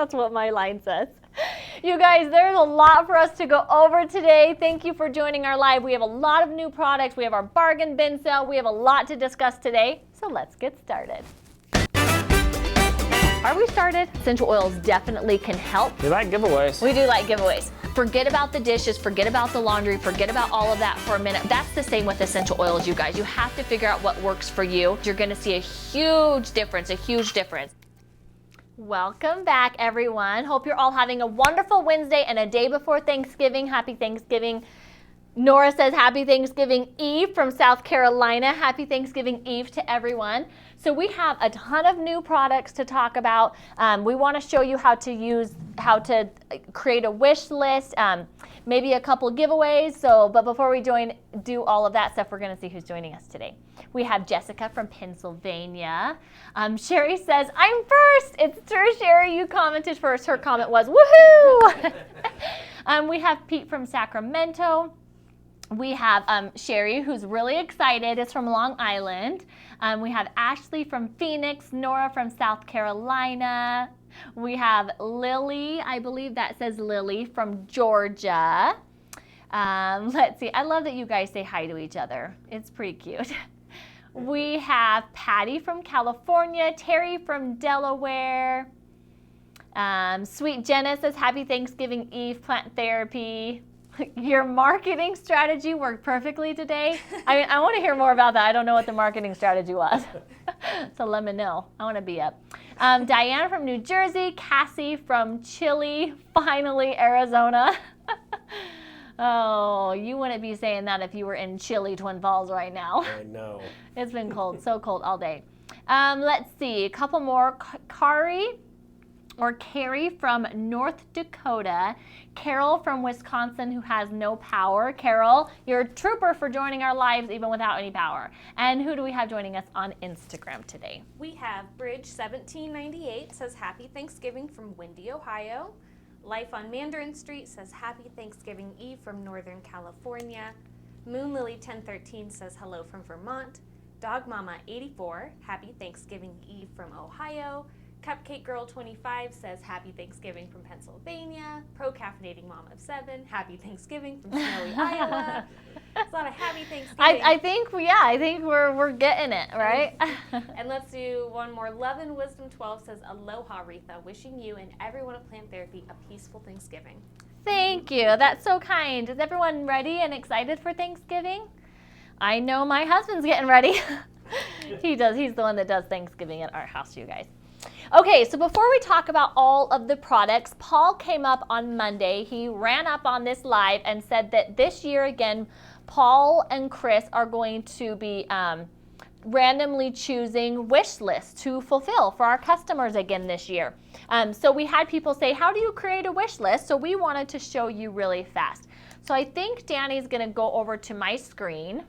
That's what my line says. You guys, there's a lot for us to go over today. Thank you for joining our live. We have a lot of new products. We have our bargain bin sale. We have a lot to discuss today. So let's get started. Are we started? Essential oils definitely can help. We like giveaways. We do like giveaways. Forget about the dishes, forget about the laundry, forget about all of that for a minute. That's the same with essential oils, you guys. You have to figure out what works for you. You're gonna see a huge difference, Welcome back, everyone. Hope you're all having a wonderful Wednesday and a day before Thanksgiving. Happy Thanksgiving. Nora says Happy Thanksgiving Eve from South Carolina. Happy Thanksgiving Eve to everyone. So we have a ton of new products to talk about. We want to show you how to create a wish list, maybe a couple giveaways. But before we do all of that stuff, we're going to see who's joining us today. We have Jessica from Pennsylvania. Sherry says, I'm first. It's true, Sherry. You commented first. Her comment was, woohoo! We have Pete from Sacramento. We have Sherry, who's really excited. It's from Long Island. We have Ashley from Phoenix, Nora from South Carolina. We have Lily, I believe that says Lily, from Georgia. Let's see. I love that you guys say hi to each other. It's pretty cute. We have Patty from California, Terry from Delaware. Sweet Jenna says, Happy Thanksgiving Eve, plant therapy. Your marketing strategy worked perfectly today. I want to hear more about that. I don't know what the marketing strategy was. So let me know. I want to be up. Diane from New Jersey, Cassie from Chile, finally Arizona. Oh, you wouldn't be saying that if you were in Chile, Twin Falls right now. I know. It's been cold, so cold all day. Let's see, a couple more. Carrie from North Dakota, Carol from Wisconsin who has no power. Carol, you're a trooper for joining our lives even without any power. And who do we have joining us on Instagram today? We have Bridge1798 says Happy Thanksgiving from Windy, Ohio. Life on Mandarin Street says Happy Thanksgiving Eve from Northern California. Moonlily1013 says hello from Vermont. Dog Mama 84, Happy Thanksgiving Eve from Ohio. Cupcake Girl 25 says Happy Thanksgiving from Pennsylvania. Pro-caffeinating Mom of 7, Happy Thanksgiving from Snowy, Iowa. It's a lot of Happy Thanksgiving. I think we're getting it, right? And let's do one more. Love and Wisdom 12 says Aloha Retha, wishing you and everyone at Plant Therapy a peaceful Thanksgiving. Thank you. That's so kind. Is everyone ready and excited for Thanksgiving? I know my husband's getting ready. He's the one that does Thanksgiving at our house, you guys. Okay, so before we talk about all of the products, Paul came up on Monday. He ran up on this live and said that this year again, Paul and Chris are going to be randomly choosing wish lists to fulfill for our customers again this year. So we had people say, how do you create a wish list? So we wanted to show you really fast. So I think Danny's going to go over to my screen.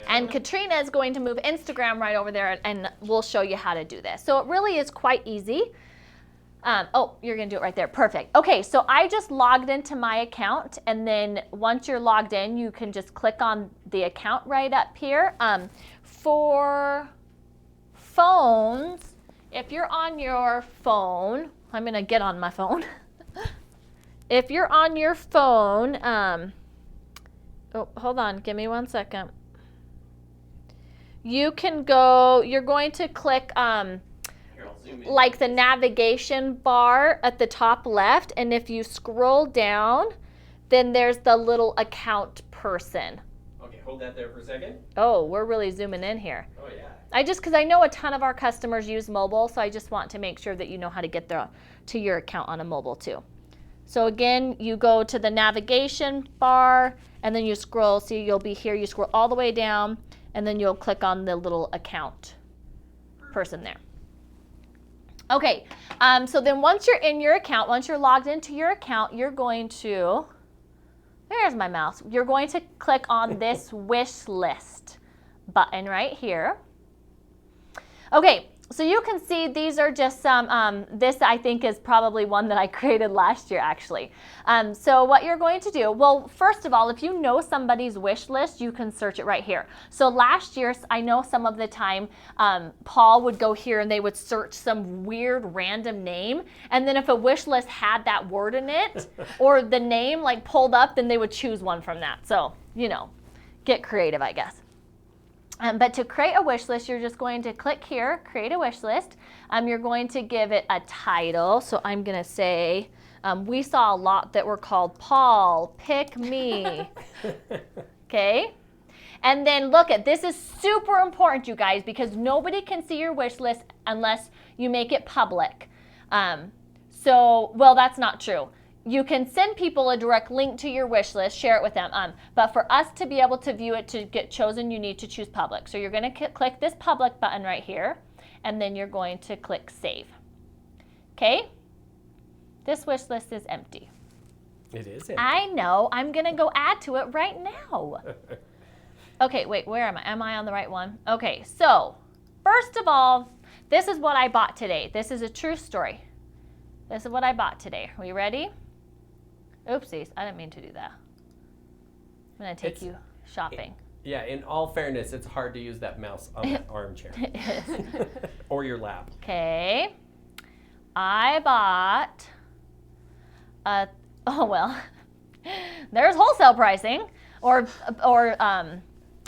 And Katrina is going to move Instagram right over there, and we'll show you how to do this. So it really is quite easy. Oh, you're going to do it right there. Perfect. Okay, so I just logged into my account, and then once you're logged in, you can just click on the account right up here. For phones, if you're on your phone, I'm going to get on my phone. If you're on your phone, oh, hold on. Give me 1 second. You can go, you're going to click like the navigation bar at the top left, and if you scroll down, then there's the little account person. Okay, hold that there for a second. Oh, we're really zooming in here. Oh, yeah. Because I know a ton of our customers use mobile, so I just want to make sure that you know how to get to your account on a mobile too. So again, you go to the navigation bar, and then you scroll, so you'll be here, you scroll all the way down, and then you'll click on the little account person there. Okay, so then once you're in your account, once you're logged into your account, you're going to, there's my mouse, you're going to click on this wish list button right here. Okay, So you can see these are just some, this I think is probably one that I created last year actually. So what you're going to do, well, first of all, if you know somebody's wish list, you can search it right here. So last year, I know some of the time, Paul would go here and they would search some weird random name. And then if a wish list had that word in it or the name like pulled up, then they would choose one from that. So, you know, get creative, I guess. But to create a wish list, you're just going to click here, create a wish list. You're going to give it a title. So I'm going to say, we saw a lot that were called Paul, Pick Me. Okay. And then look at, this is super important, you guys, because nobody can see your wish list unless you make it public. Well, that's not true. You can send people a direct link to your wish list, share it with them. But for us to be able to view it, to get chosen, you need to choose public. So you're going to click this public button right here, and then you're going to click save. Okay? This wish list is empty. It is empty. I know. I'm going to go add to it right now. Okay, wait, where am I? Am I on the right one? Okay, so first of all, this is what I bought today. This is a true story. This is what I bought today. Are you ready? Oopsies, I didn't mean to do that. I'm going to take you shopping. Yeah, in all fairness, it's hard to use that mouse on that armchair. Or your lap. Okay. I bought there's wholesale pricing or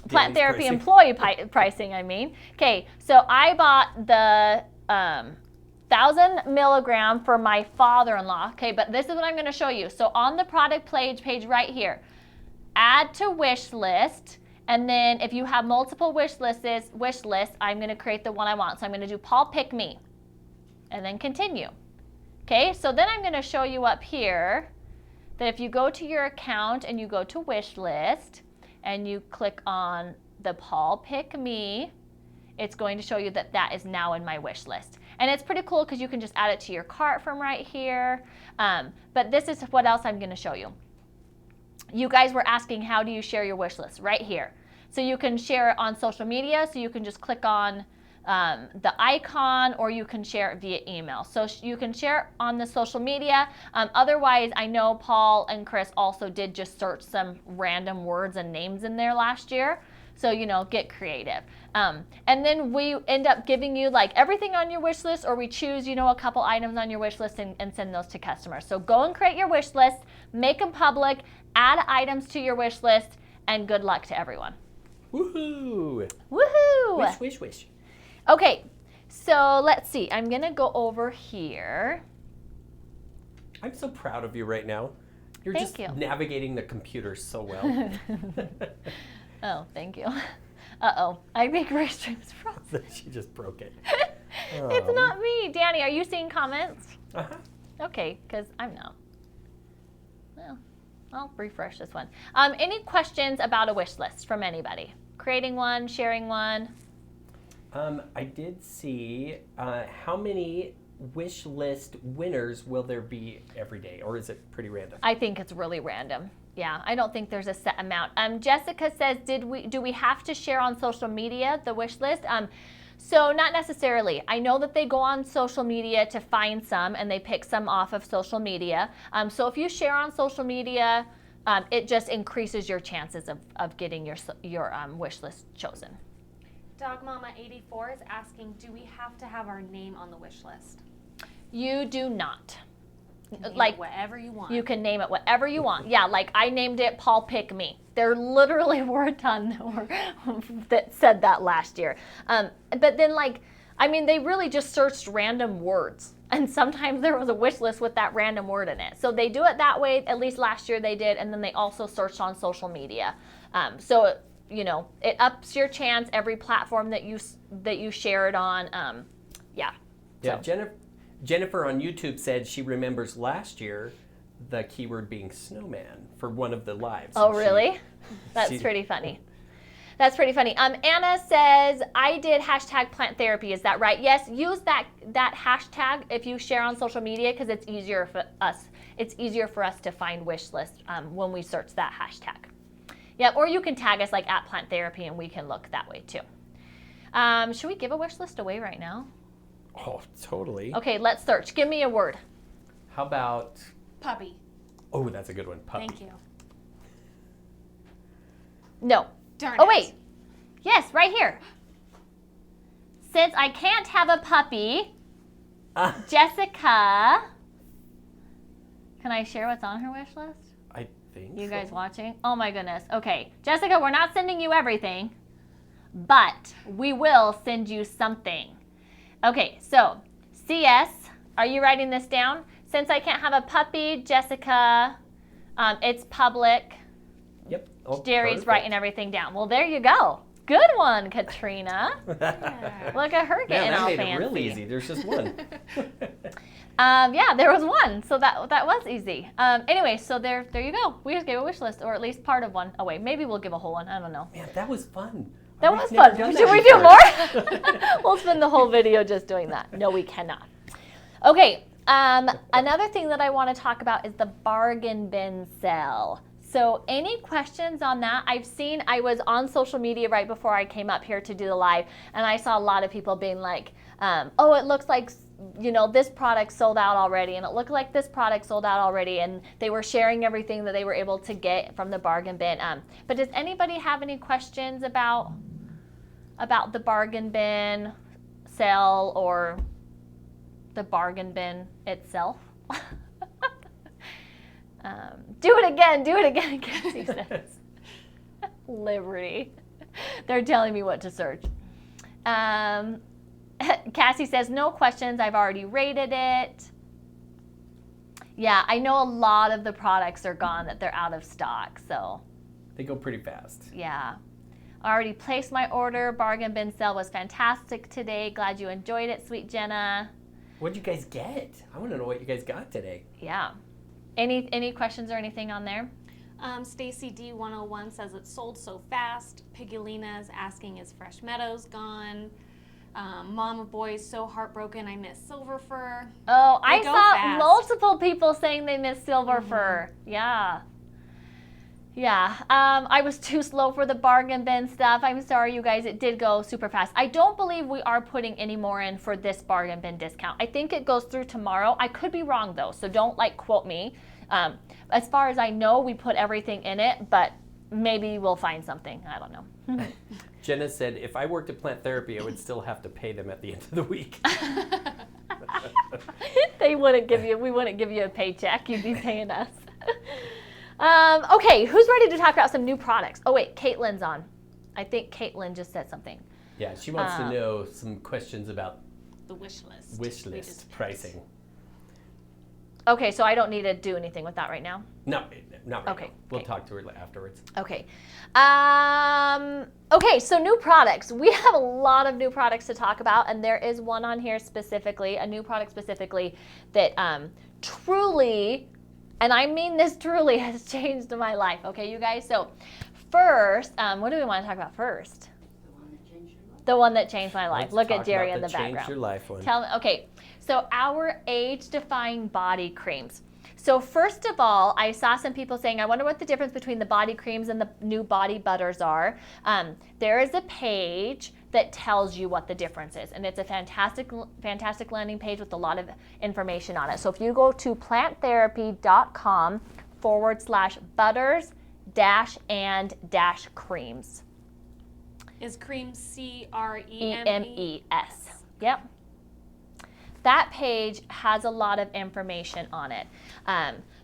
plant therapy pricing. employee pricing, I mean. Okay, so I bought the 1,000 milligram for my father-in-law. Okay, but this is what I'm going to show you. So on the product page right here, add to wish list, and then if you have multiple wish lists, I'm going to create the one I want. So I'm going to do Paul Pick Me, and then continue. Okay, so then I'm going to show you up here that if you go to your account and you go to wish list and you click on the Paul Pick Me, it's going to show you that that is now in my wish list. And it's pretty cool because you can just add it to your cart from right here. But this is what else I'm going to show you. You guys were asking, how do you share your wish list? Right here. So you can share it on social media. So you can just click on the icon, or you can share it via email. So you can share it on the social media. Otherwise, I know Paul and Chris also did just search some random words and names in there last year. So, you know, get creative. And then we end up giving you like everything on your wish list, or we choose, you know, a couple items on your wish list and send those to customers. So go and create your wish list, make them public, add items to your wish list, and good luck to everyone. Woohoo! Woohoo! Wish, wish, wish. Okay, so let's see. I'm going to go over here. I'm so proud of you right now. You're Thank just you. navigating the computer so well. Oh, thank you. Uh-oh, I think Raystrom's frozen. She just broke it. It's not me. Danny, are you seeing comments? Uh-huh. Okay, because I'm not. Well, I'll refresh this one. Any questions about a wish list from anybody? Creating one, sharing one? I did see how many wish list winners will there be every day, or is it pretty random? I think it's really random. Yeah, I don't think there's a set amount. Jessica says, do we have to share on social media the wish list? So not necessarily. I know that they go on social media to find some, and they pick some off of social media. So if you share on social media, it just increases your chances of getting your wish list chosen. Dog Mama 84 is asking, do we have to have our name on the wish list? You do not. Name Like it whatever you want. You can name it whatever you want. Yeah, like I named it Paul Pick Me. There literally were a ton that said that last year. But then they really just searched random words. And sometimes there was a wish list with that random word in it. So they do it that way, at least last year they did, and then they also searched on social media. So you know, it ups your chance every platform that you share it on. Yeah. Yeah, so. Jennifer on YouTube said she remembers last year the keyword being snowman for one of the lives. Oh, really? That's pretty funny. That's pretty funny. Anna says, I did hashtag plant therapy. Is that right? Yes, use that hashtag if you share on social media, because it's easier for us. It's easier for us to find wish lists when we search that hashtag. Yeah, or you can tag us like @plant therapy and we can look that way too. Should we give a wish list away right now? Oh, totally. Okay, let's search. Give me a word. How about, Puppy. oh, that's a good one. Puppy. Thank you. No. Darn Oh, it. wait. Yes, right here. Since I can't have a puppy, Jessica, can I share what's on her wish list? I think You so. guys watching? Oh my goodness. Okay, Jessica, we're not sending you everything, but we will send you something. Okay, so CS, are you writing this down? Since I can't have a puppy, Jessica, it's public. Yep. Oh, Jerry's perfect. writing everything down. Well, there you go. Good one, Katrina. Look at her getting Man, that all made fancy. it real easy. There's just one. Yeah, there was one, so that was easy. Anyway, so there you go. We just gave a wish list, or at least part of one away. Maybe we'll give a whole one. I don't know. Man, that was fun. That We've was never fun. done Should that we do before. more? We'll spend the whole video just doing that. No, we cannot. Okay. Another thing that I want to talk about is the bargain bin sale. So any questions on that? I was on social media right before I came up here to do the live, and I saw a lot of people being like, oh, it looks like, this product sold out already, and it looked like this product sold out already, and they were sharing everything that they were able to get from the bargain bin. But does anybody have any questions about the bargain bin sale or the bargain bin itself? Do it again, Cassie says. Liberty. They're telling me what to search. Cassie says, no questions, I've already rated it. Yeah, I know a lot of the products are gone, that they're out of stock, so. They go pretty fast. Yeah. I already placed my order. Bargain bin sale was fantastic today. Glad you enjoyed it, sweet Jenna. What'd you guys get? I want to know what you guys got today. Yeah. Any questions or anything on there? Stacy D101 says it sold so fast. Piggelina is asking, is Fresh Meadows gone? Mom of Boy is so heartbroken, I miss Silver Fir. Oh, They I go saw fast. multiple people saying they miss Silver Fir. Yeah. Yeah. I was too slow for the bargain bin stuff. I'm sorry, you guys. It did go super fast. I don't believe we are putting any more in for this bargain bin discount. I think it goes through tomorrow. I could be wrong, though, so don't, quote me. As far as I know, we put everything in it, but maybe we'll find something. I don't know. Jenna said, if I worked at Plant Therapy, I would still have to pay them at the end of the week. We wouldn't give you a paycheck. You'd be paying us. Okay, who's ready to talk about some new products? Oh, wait, Caitlin's on. I think Caitlin just said something. Yeah, she wants to know some questions about The wish list. wish We list just- pricing. Okay, so I don't need to do anything with that right now? No, not right Okay, now. We'll okay. talk to her afterwards. Okay. Okay, so new products. We have a lot of new products to talk about, and there is one on here specifically, a new product specifically, that truly, and I mean this truly, has changed my life. Okay, you guys? So first, what do we want to talk about first? The one that changed my life. Let's Look at talk Jerry about in the Change background. Your life one. Tell me, okay, so our age-defying body creams. So first of all, I saw some people saying, I wonder what the difference between the body creams and the new body butters are. There is a page that tells you what the difference is, and it's a fantastic landing page with a lot of information on it. So if you go to planttherapy.com/butters-and-creams. Is cream CREMES? EMES. Yep. That page has a lot of information on it.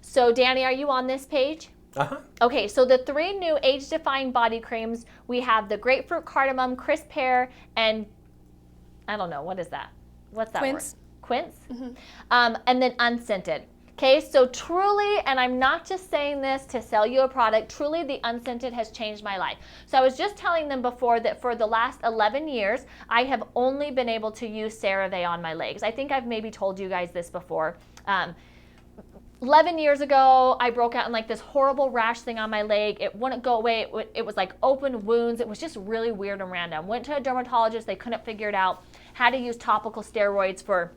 So Danny, are you on this page? Uh-huh. Okay, so the 3 new age-defying body creams, we have the grapefruit cardamom, crisp pear, and I don't know, what is that? What's that Quince. word? Quince? And then unscented. Okay, so truly, and I'm not just saying this to sell you a product, truly the unscented has changed my life. So I was just telling them before that for the last 11 years, I have only been able to use CeraVe on my legs. I think I've maybe told you guys this before. 11 years ago, I broke out in this horrible rash thing on my leg. It wouldn't go away. It was like open wounds. It was just really weird and random. Went to a dermatologist. They couldn't figure it out. Had to use topical steroids for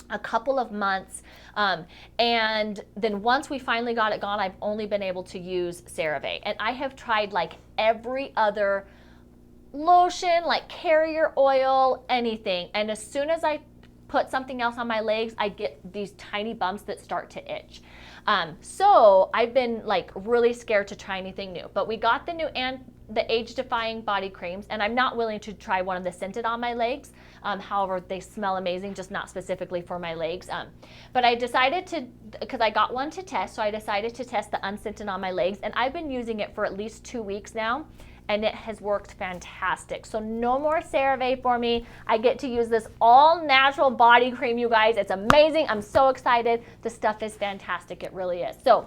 a couple of months. And then once we finally got it gone, I've only been able to use CeraVe. And I have tried every other lotion, carrier oil, anything. And as soon as I put something else on my legs, I get these tiny bumps that start to itch. So I've been like really scared to try anything new. But we got the Age-Defying Body Creams, and I'm not willing to try one of the scented on my legs. However, they smell amazing, just not specifically for my legs. But I decided to, because I got one to test, so I decided to test the unscented on my legs, and I've been using it for at least 2 weeks now, and it has worked fantastic. So no more CeraVe for me. I get to use this all natural body cream, you guys. It's amazing. I'm so excited. The stuff is fantastic. It really is. So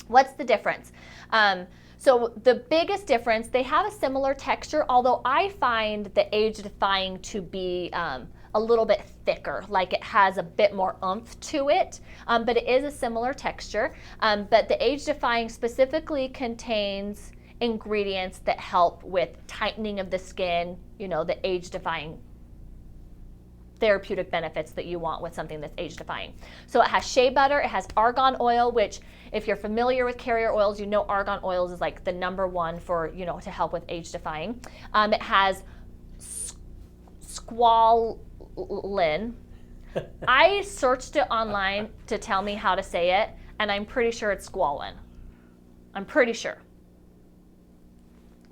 what's the difference? So the biggest difference, they have a similar texture, although I find the Age-Defying to be a little bit thicker, like it has a bit more oomph to it, but it is a similar texture. But the Age-Defying specifically contains ingredients that help with tightening of the skin, you know, the age-defying therapeutic benefits that you want with something that's age-defying. So it has shea butter, it has argan oil, which if you're familiar with carrier oils, you know argan oils is like the #1 for, you know, to help with age-defying. It has squalene. I searched it online to tell me how to say it, and I'm pretty sure it's squalene. I'm pretty sure.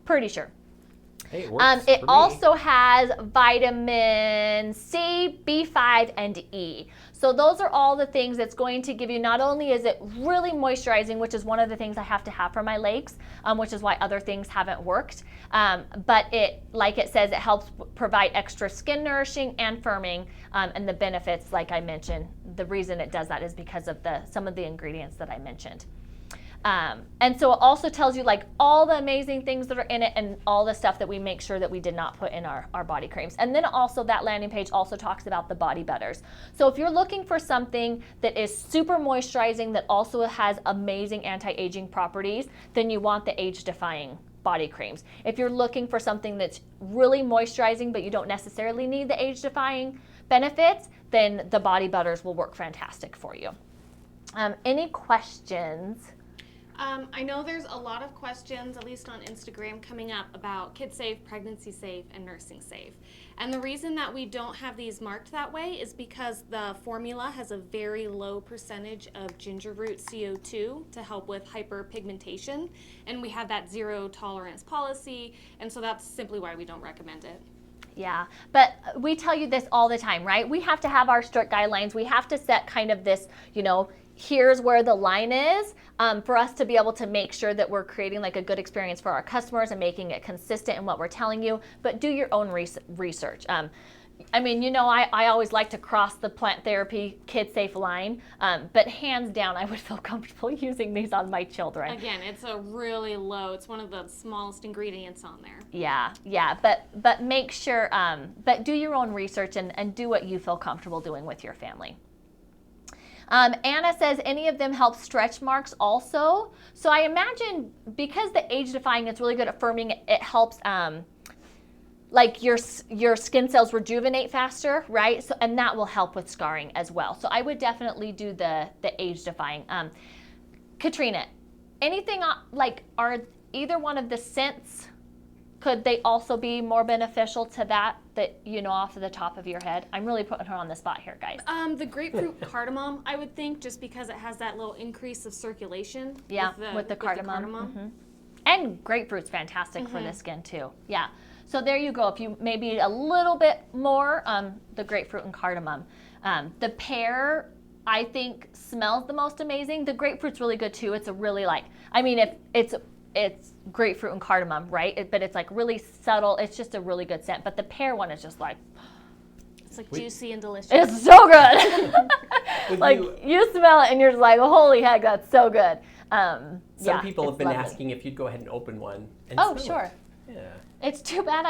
Pretty sure. Hey, it works It for me. also has vitamin C, B5, and E. So those are all the things that's going to give you, not only is it really moisturizing, which is one of the things I have to have for my legs, which is why other things haven't worked, but it, like it says, it helps provide extra skin nourishing and firming, and the benefits, like I mentioned, the reason it does that is because of some of the ingredients that I mentioned. And so it also tells you like all the amazing things that are in it and all the stuff that we make sure that we did not put in our body creams. And then also that landing page also talks about the body butters. So if you're looking for something that is super moisturizing that also has amazing anti-aging properties, then you want the Age-Defying Body Creams. If you're looking for something that's really moisturizing but you don't necessarily need the age-defying benefits, then the body butters will work fantastic for you. Any questions? I know there's a lot of questions, at least on Instagram, coming up about Kid Safe, Pregnancy Safe, and Nursing Safe. And the reason that we don't have these marked that way is because the formula has a very low percentage of ginger root CO2 to help with hyperpigmentation. And we have that zero tolerance policy, and so that's simply why we don't recommend it. Yeah, but we tell you this all the time, right? We have to have our strict guidelines. We have to set kind of this, you know, here's where the line is for us to be able to make sure that we're creating like a good experience for our customers and making it consistent in what we're telling you, but do your own research. I mean, you know, I always like to cross the plant therapy Kid Safe line, but hands down, I would feel comfortable using these on my children. Again, it's a really low, it's one of the smallest ingredients on there. Yeah, but make sure, but do your own research and do what you feel comfortable doing with your family. Anna says any of them help stretch marks also. So I imagine because the Age-Defying is really good at firming, it helps like your skin cells rejuvenate faster, right? So, and that will help with scarring as well. So I would definitely do the Age-Defying. Katrina, anything like, are either one of the scents, could they also be more beneficial to that you know off of the top of your head? I'm really putting her on the spot here, guys. The grapefruit cardamom, I would think, just because it has that little increase of circulation. Yeah, with the cardamom. Mm-hmm. And grapefruit's fantastic for the skin too. Yeah. So there you go. If you maybe a little bit more, the grapefruit and cardamom. The pear, I think, smells the most amazing. The grapefruit's really good too. It's a really like, I mean, if it's grapefruit and cardamom, right? But it's like really subtle. It's just a really good scent. But the pear one is just like, it's like juicy and delicious. It's so good. Like you smell it and you're just like, holy heck, that's so good. Some people have been lovely. asking if you'd go ahead and open one. And Oh, smell sure. it. Yeah. It's too bad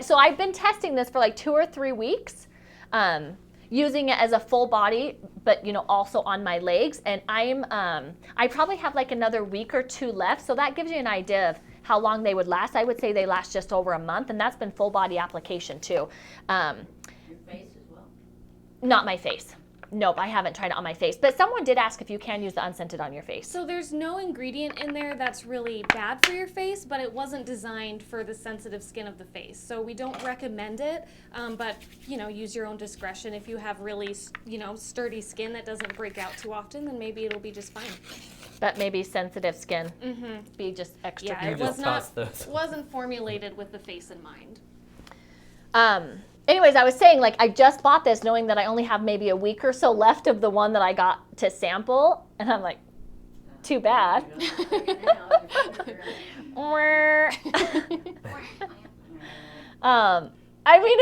so I've been testing this for like 2 or 3 weeks, using it as a full body, but you know, also on my legs. And I probably have like another week or 2 left. So that gives you an idea of how long they would last. I would say they last just over a month, and that's been full body application too. Your face as well? Not my face. Nope, I haven't tried it on my face. But someone did ask if you can use the unscented on your face. So there's no ingredient in there that's really bad for your face, but it wasn't designed for the sensitive skin of the face. So we don't recommend it, but use your own discretion. If you have really, sturdy skin that doesn't break out too often, then maybe it'll be just fine. But maybe sensitive skin be just extra. Yeah, careful. it wasn't formulated with the face in mind. Anyways, I was saying, I just bought this knowing that I only have maybe a week or so left of the one that I got to sample. And I'm like, too bad.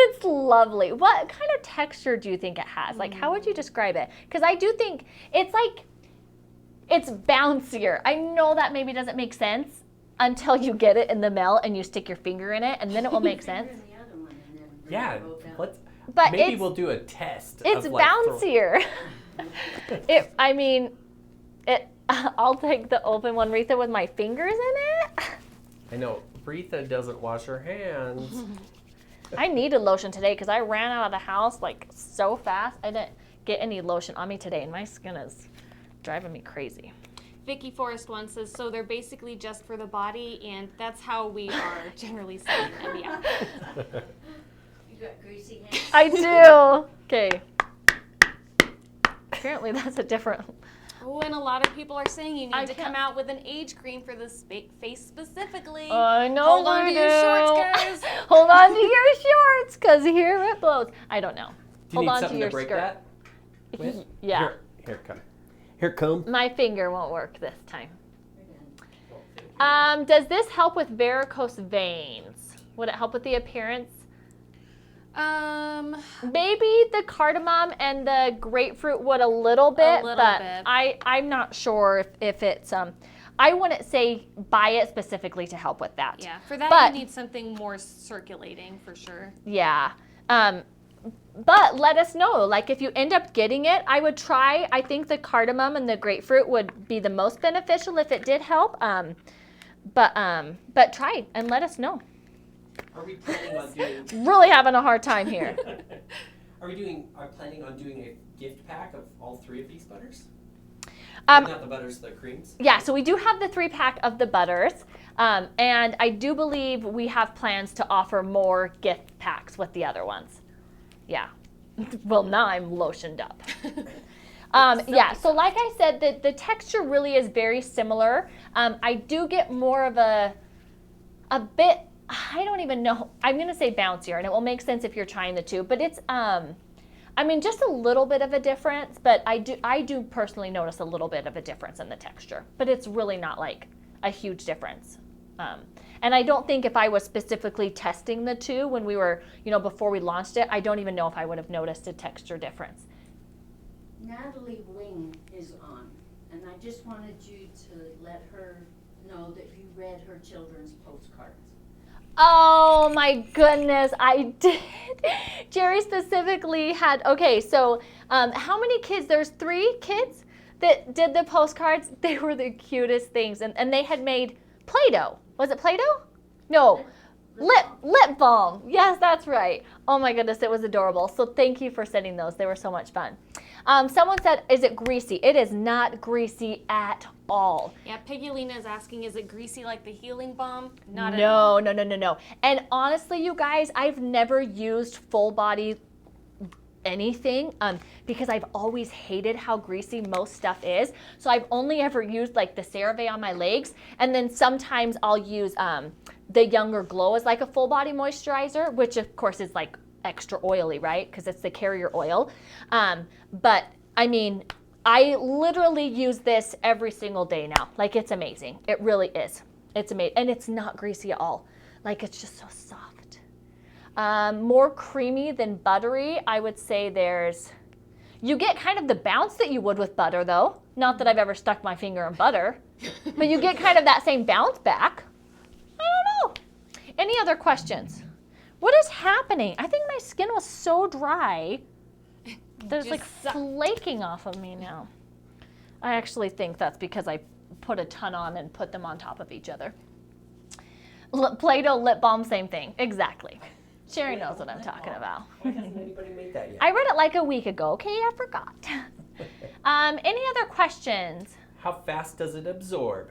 It's lovely. What kind of texture do you think it has? How would you describe it? Because I do think it's bouncier. I know that maybe doesn't make sense until you get it in the mail and you stick your finger in it, and then it will make sense. Yeah, maybe we'll do a test. It's bouncier. I'll take the open one, Retha, with my fingers in it. I know, Retha doesn't wash her hands. I needed lotion today because I ran out of the house so fast. I didn't get any lotion on me today, and my skin is driving me crazy. Vicky Forrest one says, so they're basically just for the body, and that's how we are generally selling them, yeah. You got greasy hands? I do. Okay. Apparently that's a different... Oh, and a lot of people are saying you need to come out with an age cream for this face specifically. I know. Hold on to your shorts, guys. Hold on to your shorts, because here it blows. I don't know. Do you Hold need on something to your to break skirt. that with? Yeah. Here, come. Here, comb. My finger won't work this time. Does this help with varicose veins? Would it help with the appearance? Maybe the cardamom and the grapefruit would a little bit, but I'm not sure if it's I wouldn't say buy it specifically to help with that. Yeah, for that you need something more circulating for sure. Yeah. But let us know, if you end up getting it, I would try. I think the cardamom and the grapefruit would be the most beneficial if it did help. But try and let us know. Are we planning on doing? Really having a hard time here. Are planning on doing a gift pack of all 3 of these butters? Not the butters, the creams. Yeah, so we do have the 3-pack of the butters, and I do believe we have plans to offer more gift packs with the other ones. Yeah. Well, now I'm lotioned up. Yeah, so like I said, the texture really is very similar. I do get more of a bit, I don't even know, I'm going to say bouncier, and it will make sense if you're trying the two, but it's, just a little bit of a difference, but I do personally notice a little bit of a difference in the texture, but it's really not a huge difference. And I don't think if I was specifically testing the two when we were, before we launched it, I don't even know if I would have noticed a texture difference. Natalie Wing is on, and I just wanted you to let her know that you read her children's postcards. Oh my goodness, I did. Jerry specifically had, okay, so how many kids? There's 3 kids that did the postcards. They were the cutest things, and they had made Play-Doh. Was it Play-Doh? No, lip balm. Yes, that's right. Oh my goodness, it was adorable. So thank you for sending those. They were so much fun. Someone said, is it greasy? It is not greasy at all. Yeah, Piggy-Lena is asking, is it greasy like the healing balm? Not at all. No. And honestly, you guys, I've never used full body anything because I've always hated how greasy most stuff is. So I've only ever used the CeraVe on my legs, and then sometimes I'll use the Younger Glow as a full body moisturizer, which of course is extra oily, right? Because it's the carrier oil. But I literally use this every single day now. It's amazing. It really is. It's amazing. And it's not greasy at all. It's just so soft. More creamy than buttery. I would say you get kind of the bounce that you would with butter though. Not that I've ever stuck my finger in butter, but you get kind of that same bounce back. I don't know. Any other questions? What is happening? I think my skin was so dry. There's flaking off of me now. I actually think that's because I put a ton on and put them on top of each other. Play-Doh lip balm, same thing. Exactly. Sherry knows what I'm talking about. Why hasn't anybody made that yet? I read it like a week ago. Okay, I forgot. Any other questions? How fast does it absorb?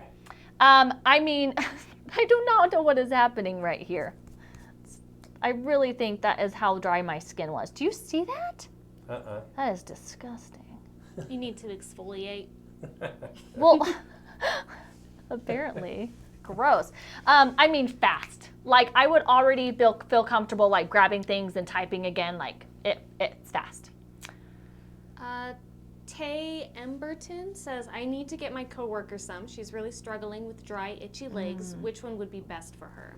I mean, I do not know what is happening right here. I really think that is how dry my skin was. Do you see that? That is disgusting. You need to exfoliate. Well, apparently. Gross. I mean fast. Like I would already feel comfortable like grabbing things and typing again. Like it's fast. Tay Emberton says, I need to get my coworker some. She's really struggling with dry, itchy legs. Which one would be best for her?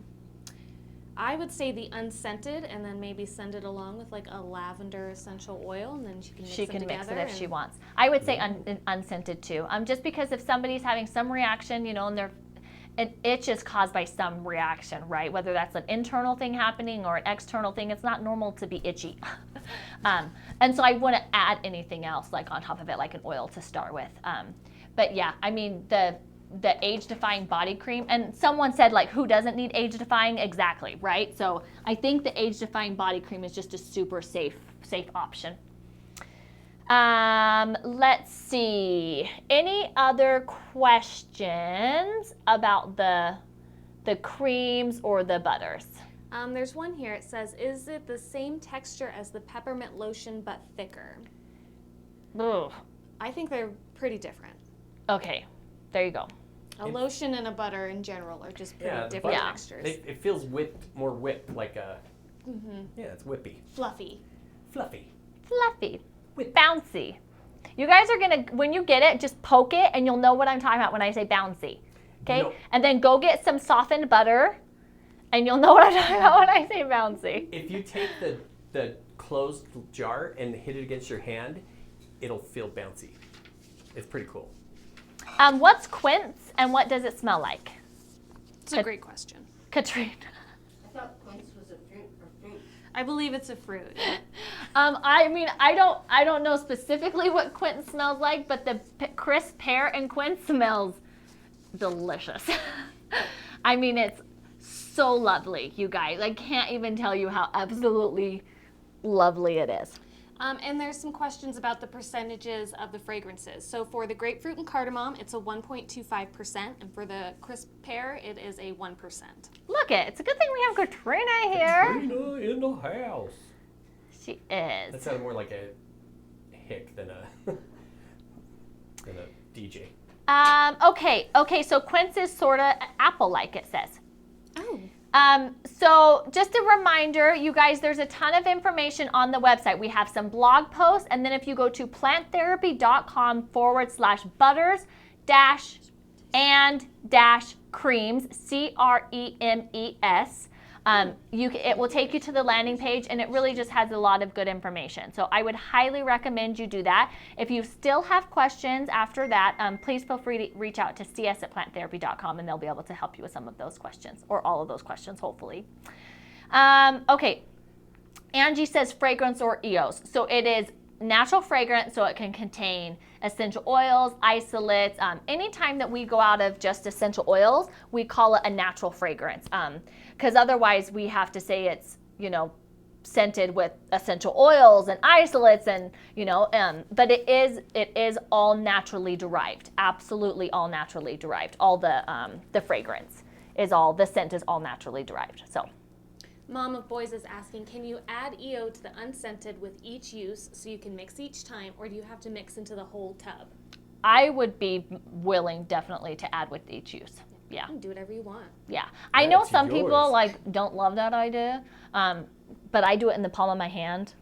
I would say the unscented, and then maybe send it along with like a lavender essential oil, and then she can mix it if she wants. I would say unscented too. Just because if somebody's having some reaction, you know, and an itch is caused by some reaction, right? Whether that's an internal thing happening or an external thing, it's not normal to be itchy. And so I wouldn't add anything else like on top of it, like an oil to start with. But yeah, I mean the Age-Defying Body Cream, and someone said like who doesn't need age-defying? Exactly, right? So I think the Age-Defying Body Cream is just a super safe option. Let's see. Any other questions about the creams or the butters? There's one here. It says, is it the same texture as the peppermint lotion but thicker? Ugh. I think they're pretty different. Okay, there you go. A lotion and a butter in general are just pretty different textures. It feels more whipped, like a, yeah, it's whippy. Fluffy. Fluffy. Fluffy. Bouncy. You guys are gonna, when you get it, just poke it and you'll know what I'm talking about when I say bouncy. Okay? No. And then go get some softened butter and you'll know what I'm talking about when I say bouncy. If you take the closed jar and hit it against your hand, it'll feel bouncy. It's pretty cool. What's quince and what does it smell like? It's a great question. Katrina. I thought quince was a fruit. I believe it's a fruit. I mean, I don't know specifically what quince smells like, but the crisp pear and quince smells delicious. I mean, it's so lovely, you guys. I can't even tell you how absolutely lovely it is. And there's some questions about the percentages of the fragrances. So for the grapefruit and cardamom, it's a 1.25%, and for the crisp pear, it is a 1%. Look it's a good thing we have Katrina here. Katrina in the house. She is. That sounded more like a hick than a DJ. Okay, so quince is sort of apple-like, it says. Oh. So just a reminder, you guys, there's a ton of information on the website. We have some blog posts, and then if you go to planttherapy.com/butters-and-creams, CREMES, it will take you to the landing page, and it really just has a lot of good information. So I would highly recommend you do that. If you still have questions after that, please feel free to reach out to cs@planttherapy.com, and they'll be able to help you with some of those questions, or all of those questions, hopefully. Okay, Angie says fragrance or EOS. So it is natural fragrance, so it can contain essential oils, isolates. Anytime that we go out of just essential oils, we call it a natural fragrance. Because otherwise we have to say it's, scented with essential oils and isolates and, but it is all naturally derived. Absolutely all naturally derived. All the fragrance is all, the scent is all naturally derived. So. Mom of Boys is asking, can you add EO to the unscented with each use so you can mix each time, or do you have to mix into the whole tub? I would be willing definitely to add with each use. Yeah. You can do whatever you want. Yeah. I know some people don't love that idea, but I do it in the palm of my hand.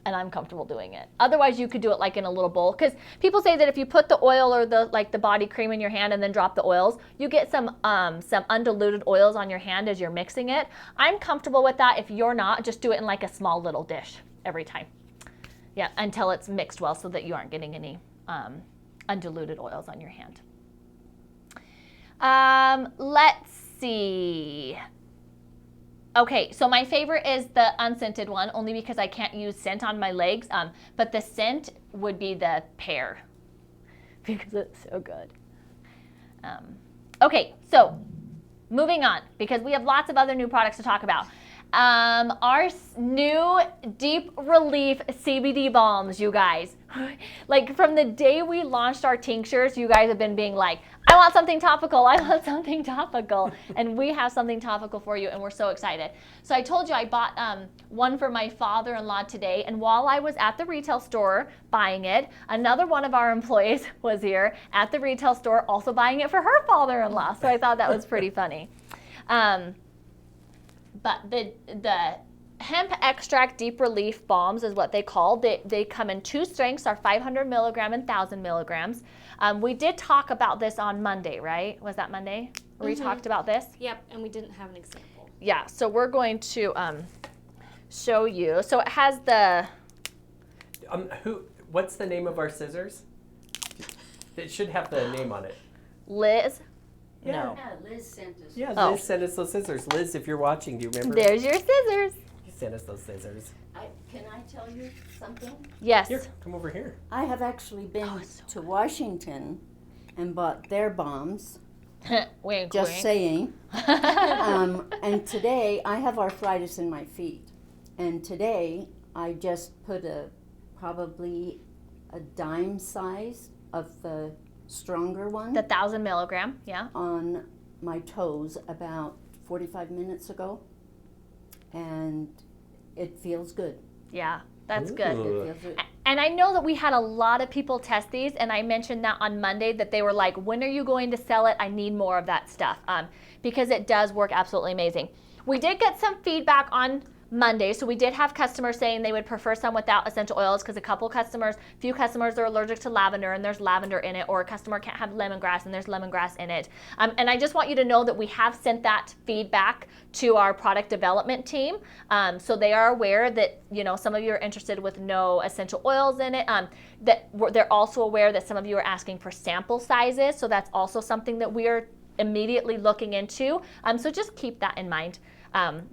And I'm comfortable doing it. Otherwise, you could do it like in a little bowl. Because people say that if you put the oil or the body cream in your hand and then drop the oils, you get some undiluted oils on your hand as you're mixing it. I'm comfortable with that. If you're not, just do it in like a small little dish every time. Yeah, until it's mixed well so that you aren't getting any undiluted oils on your hand. Let's see. Okay, so my favorite is the unscented one, only because I can't use scent on my legs, but the scent would be the pear, because it's so good. Okay, so moving on, because we have lots of other new products to talk about. Our new deep relief CBD balms, you guys. Like from the day we launched our tinctures, you guys have been being like, I want something topical, I want something topical. And we have something topical for you, and we're so excited. So I told you I bought one for my father-in-law today, and while I was at the retail store buying it, another one of our employees was here at the retail store also buying it for her father-in-law. So I thought that was pretty funny. But the hemp extract deep relief balms is what they call. They come in 2 strengths, are 500 milligram and 1,000 milligrams. We did talk about this on Monday, right? Was that Monday where we talked about this? Yep, and we didn't have an example. Yeah, so we're going to show you. So it has the... What's the name of our scissors? It should have the name on it. Liz? Yeah. No. Yeah, Liz sent us. Yeah, Oh. Liz sent us those scissors. Liz, if you're watching, do you remember? There's your scissors. You sent us those scissors. Can I tell you something? Yes. Here, come over here. I have actually been Oh, it's so to Washington and bought their bombs, Wink, just wink. saying. And today I have arthritis in my feet. And today I just put probably a dime size of the stronger one The 1,000 milligram, yeah. on my toes about 45 minutes ago. And it feels good. Yeah, that's Ooh. good. It feels good. And I know that we had a lot of people test these, and I mentioned that on Monday that they were like, when are you going to sell it? I need more of that stuff, because it does work absolutely amazing. We did get some feedback on Monday, so we did have customers saying they would prefer some without essential oils because few customers are allergic to lavender and there's lavender in it, or a customer can't have lemongrass and there's lemongrass in it. And I just want you to know that we have sent that feedback to our product development team, so they are aware that some of you are interested with no essential oils in it. They're also aware that some of you are asking for sample sizes, so that's also something that we are immediately looking into. So just keep that in mind.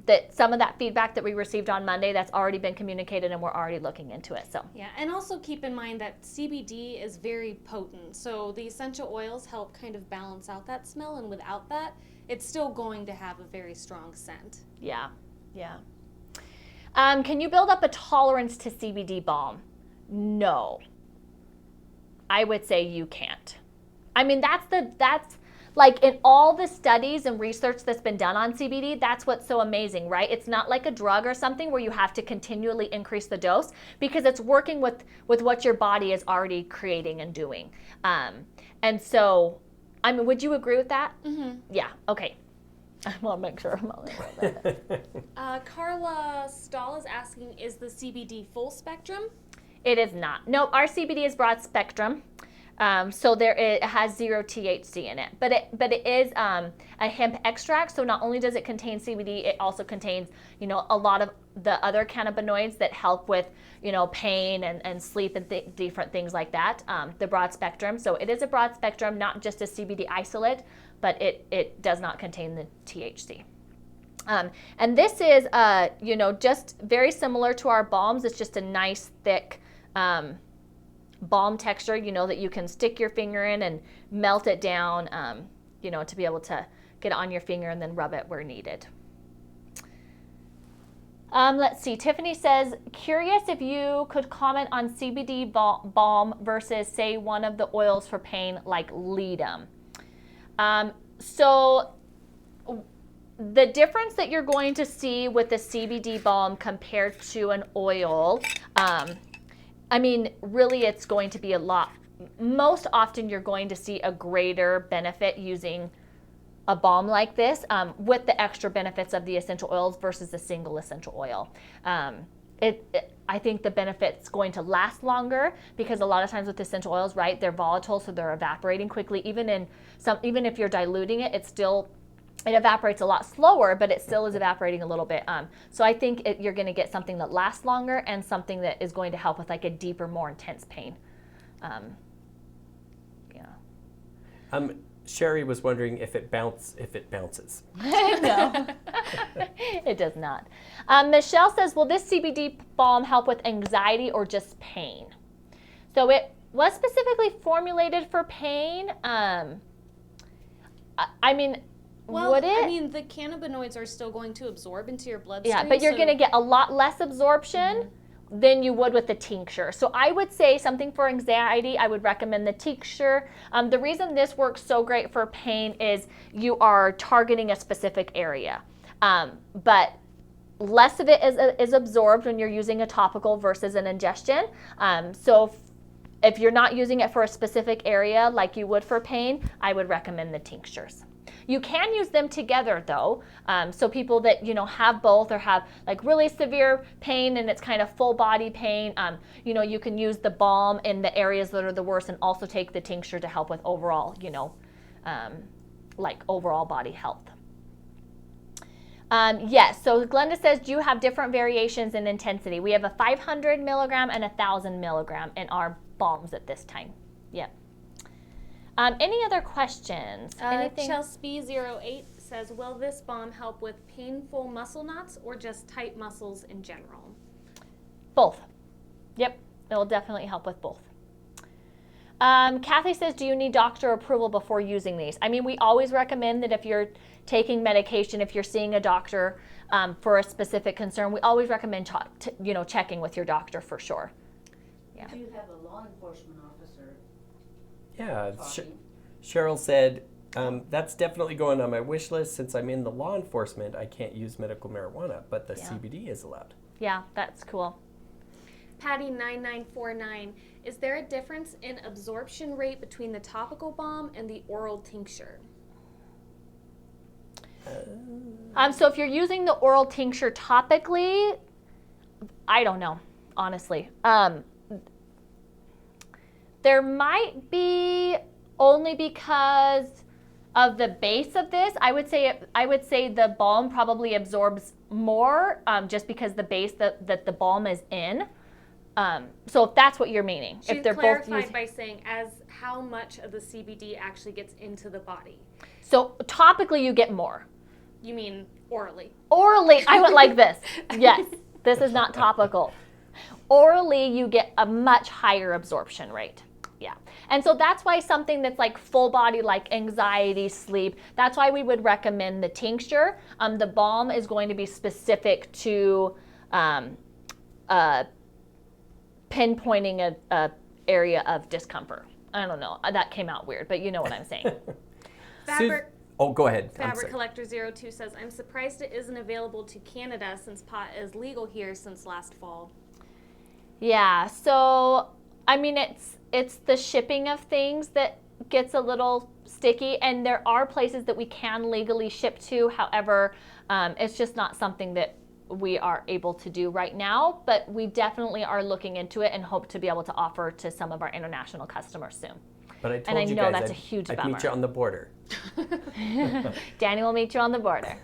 That some of that feedback that we received on Monday, that's already been communicated and we're already looking into it. So Yeah, and also keep in mind that CBD is very potent. So the essential oils help kind of balance out that smell, and without that, it's still going to have a very strong scent. yeah. Can you build up a tolerance to CBD balm? No. I would say you can't. I mean, that's like in all the studies and research that's been done on CBD, that's what's so amazing, right? It's not like a drug or something where you have to continually increase the dose, because it's working with what your body is already creating and doing. And so, I mean, would you agree with that? Mm-hmm. Yeah, okay. I want to make sure I'm all right. Carla Stahl is asking, is the CBD full spectrum? It is not. No, our CBD is broad spectrum. So it has 0 THC in it, but it is a hemp extract. So not only does it contain CBD, it also contains a lot of the other cannabinoids that help with pain and sleep and different things like that. The broad spectrum. So it is a broad spectrum, not just a CBD isolate, but it does not contain the THC. And this is just very similar to our balms. It's just a nice thick balm texture, that you can stick your finger in and melt it down, to be able to get it on your finger and then rub it where needed. Let's see, Tiffany says, curious if you could comment on CBD balm versus, say, one of the oils for pain like Ledum. So the difference that you're going to see with the CBD balm compared to an oil, I mean, really it's going to be a lot. Most often you're going to see a greater benefit using a balm like this, with the extra benefits of the essential oils versus a single essential oil. I think the benefit's going to last longer, because a lot of times with essential oils, right, they're volatile, so they're evaporating quickly. Even if you're diluting it, it evaporates a lot slower, but it still is evaporating a little bit. So I think you're going to get something that lasts longer and something that is going to help with like a deeper, more intense pain. Sherry was wondering if it bounces. No, it does not. Michelle says, will this CBD balm help with anxiety or just pain? So it was specifically formulated for pain. I mean, Well, would it? I mean, the cannabinoids are still going to absorb into your bloodstream. Yeah, but you're going to get a lot less absorption than you would with the tincture. So I would say something for anxiety, I would recommend the tincture. The reason this works so great for pain is you are targeting a specific area. But less of it is absorbed when you're using a topical versus an ingestion. So if you're not using it for a specific area like you would for pain, I would recommend the tinctures. You can use them together though. So people that, have both or have like really severe pain and it's kind of full body pain, you can use the balm in the areas that are the worst and also take the tincture to help with overall, like overall body health. Yes, so Glenda says, do you have different variations in intensity? We have a 500 milligram and 1,000 milligram in our balms at this time. Yep. Any other questions? Anything? Chelsea08 says, will this balm help with painful muscle knots or just tight muscles in general? Both. Yep, it will definitely help with both. Kathy says, do you need doctor approval before using these? I mean, we always recommend that if you're taking medication, if you're seeing a doctor for a specific concern, we always recommend checking with your doctor for sure. Yeah. Do you have a law enforcement officer? Yeah, Cheryl said, that's definitely going on my wish list. Since I'm in the law enforcement, I can't use medical marijuana, but the CBD is allowed. Yeah, that's cool. Patty9949, is there a difference in absorption rate between the topical balm and the oral tincture? So if you're using the oral tincture topically, I don't know, honestly. There might be, only because of the base of this. I would say the balm probably absorbs more, just because the base that the balm is in. So if that's what you're meaning, She if they're clarified both using, by saying as how much of the CBD actually gets into the body. so topically you get more. You mean orally? Orally, I went like this. Yes, this is not topical. Orally, you get a much higher absorption rate. Yeah. And so that's why something that's like full body, like anxiety, sleep, that's why we would recommend the tincture. The balm is going to be specific to pinpointing a area of discomfort. I don't know. That came out weird, but you know what I'm saying. Fabric go ahead. Fabric Collector 02 says, I'm surprised it isn't available to Canada since pot is legal here since last fall. Yeah, so I mean it's the shipping of things that gets a little sticky, and there are places that we can legally ship to. However, it's just not something that we are able to do right now, but we definitely are looking into it and hope to be able to offer to some of our international customers soon. But I told And I you know guys that's a huge I'd bummer. meet you on the border. Danny will meet you on the border.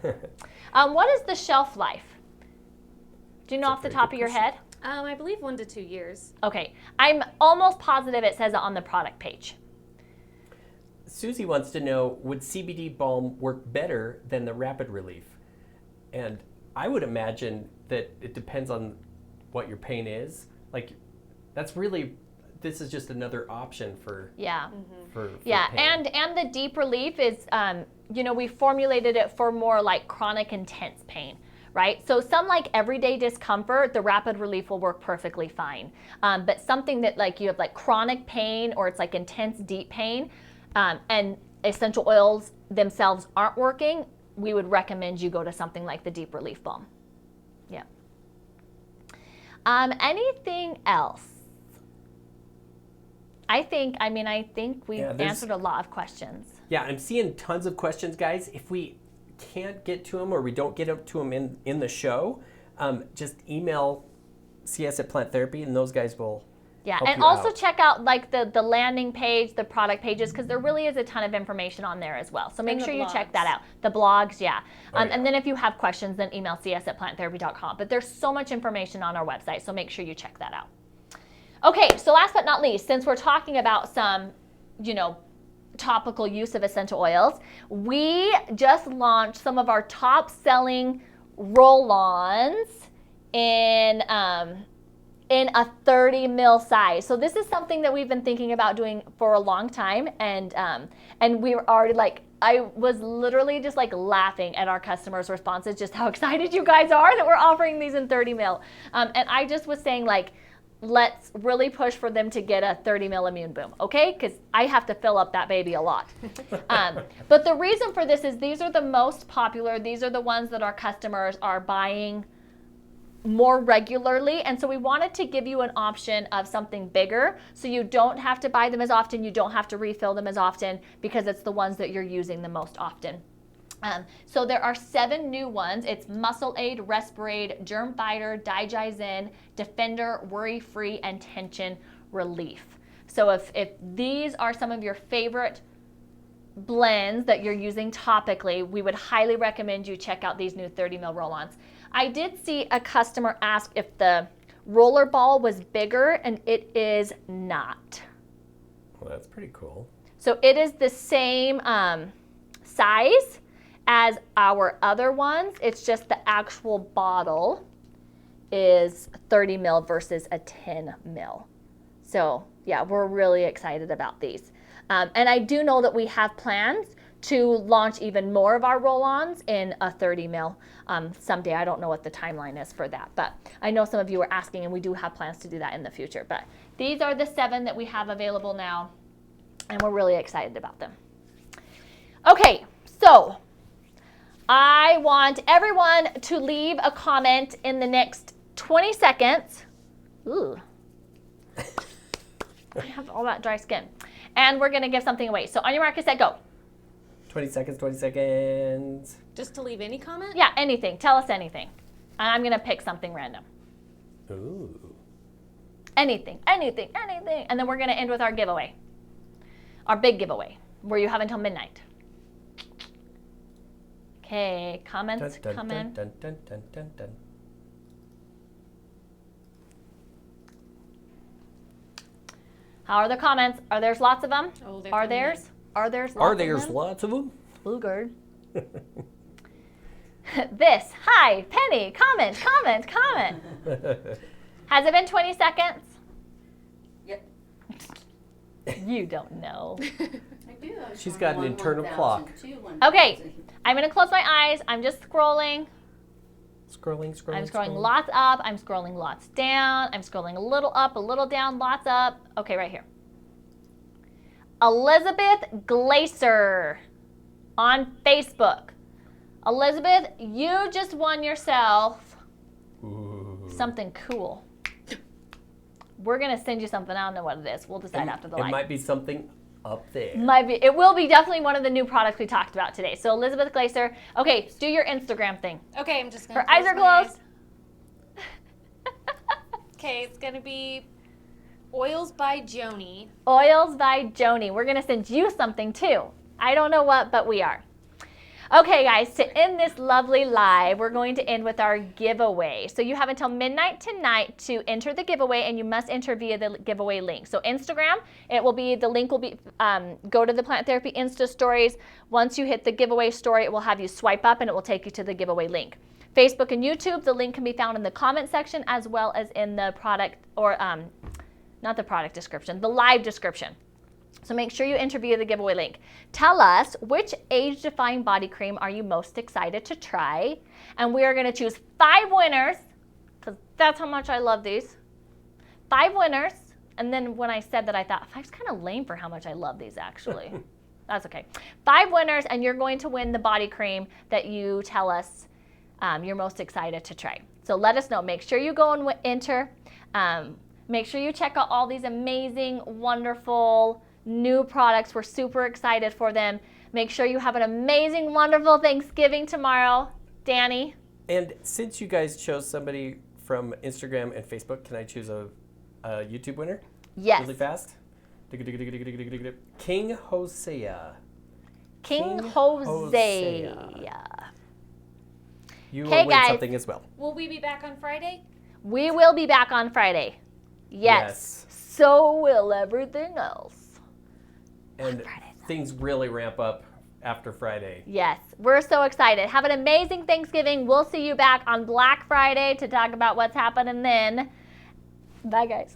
What is the shelf life? Do you know That's a off the very top good of your question. head? I believe 1 to 2 years. Okay, I'm almost positive it says it on the product page. Susie wants to know, would CBD balm work better than the rapid relief? And I would imagine that it depends on what your pain is. Like, this is just another option for Yeah. for Yeah, pain. and the deep relief is, we formulated it for more like chronic intense pain, right? So some like everyday discomfort, the rapid relief will work perfectly fine. But something that like you have like chronic pain or it's like intense deep pain, and essential oils themselves aren't working, we would recommend you go to something like the deep relief balm. Yeah. Anything else? I think we've answered a lot of questions. Yeah, I'm seeing tons of questions, guys. If we can't get to them or we don't get to them in the show, just email CS at Plant Therapy and those guys will help and you also out. check out like the landing page, the product pages, because there really is a ton of information on there as well. So make And the sure you check blogs. that out. The blogs, yeah. Oh, yeah. And then if you have questions, then email cs at planttherapy.com. But there's so much information on our website, so make sure you check that out. Okay, so last but not least, since we're talking about some, topical use of essential oils, we just launched some of our top selling roll-ons in a 30 ml size. So this is something that we've been thinking about doing for a long time, and we were already like I was literally just like laughing at our customers' responses, just how excited you guys are that we're offering these in 30 mil. And I just was saying like, let's really push for them to get a 30 mil Immune Boom, okay? Because I have to fill up that baby a lot. But the reason for this is these are the most popular. These are the ones that our customers are buying more regularly, and so we wanted to give you an option of something bigger so you don't have to buy them as often, you don't have to refill them as often, because it's the ones that you're using the most often. So there are 7 new ones. It's Muscle Aid, Respirate, Germ Fighter, Digizin, Defender, Worry Free, and Tension Relief. So if these are some of your favorite blends that you're using topically, we would highly recommend you check out these new 30 mil roll-ons. I did see a customer ask if the roller ball was bigger, and it is not. Well, that's pretty cool. So it is the same size as our other ones. It's just the actual bottle is 30 mil versus a 10 mil. So yeah, we're really excited about these. And I do know that we have plans to launch even more of our roll-ons in a 30 mil someday. I don't know what the timeline is for that, but I know some of you are asking, and we do have plans to do that in the future. But these are the 7 that we have available now, and we're really excited about them. Okay, so I want everyone to leave a comment in the next 20 seconds. Ooh. I have all that dry skin. And we're going to give something away. So on your mark, get set, go. 20 seconds, 20 seconds. Just to leave any comment? Yeah, anything. Tell us anything. I'm going to pick something random. Ooh. Anything. And then we're going to end with our giveaway. Our big giveaway, where you have until midnight. Okay, comments come in. Dun, dun, dun, dun, dun. How are the comments? Are there's lots of them? Oh, they're Are coming in. there's? Are there's lots Are of there's them? lots of them? Boogard. This. Hi, Penny. Comment. Has it been 20 seconds? Yep. You don't know. I do. She's got an internal clock. Okay, I'm going to close my eyes. I'm just scrolling. Scrolling. I'm scrolling lots up. I'm scrolling lots down. I'm scrolling a little up, a little down, lots up. Okay, right here. Elizabeth Glaser on Facebook. Elizabeth, you just won yourself something cool. We're going to send you something. I don't know what it is. We'll decide after the live. It might be something up there. Might be. It will be definitely one of the new products we talked about today. So Elizabeth Glaser. Okay, do your Instagram thing. Okay, I'm just going to Her eyes are closed. Okay, it's going to be Oils by Joni. Oils by Joni. We're going to send you something too. I don't know what, but we are. Okay, guys, to end this lovely live, we're going to end with our giveaway. So you have until midnight tonight to enter the giveaway, and you must enter via the giveaway link. So Instagram, the link will be, go to the Plant Therapy Insta Stories. Once you hit the giveaway story, it will have you swipe up, and it will take you to the giveaway link. Facebook and YouTube, the link can be found in the comment section as well as in the product, or not the product description, the live description. So make sure you enter via the giveaway link. Tell us which age-defying body cream are you most excited to try. And we are going to choose 5 winners, because that's how much I love these. 5 winners. And then when I said that, I thought, 5's kind of lame for how much I love these, actually. That's okay. 5 winners, and you're going to win the body cream that you tell us you're most excited to try. So let us know. Make sure you go and enter. Make sure you check out all these amazing, wonderful new products. We're super excited for them. Make sure you have an amazing, wonderful Thanksgiving tomorrow. Danny? And since you guys chose somebody from Instagram and Facebook, can I choose a YouTube winner? Yes. Really fast? King Hosea. King Hosea. You Okay, will win guys. something as well. Will we be back on Friday? We will be back on Friday. Yes. So will everything else. And things really ramp up after Friday. Yes, we're so excited. Have an amazing Thanksgiving. We'll see you back on Black Friday to talk about what's happening then. Bye, guys.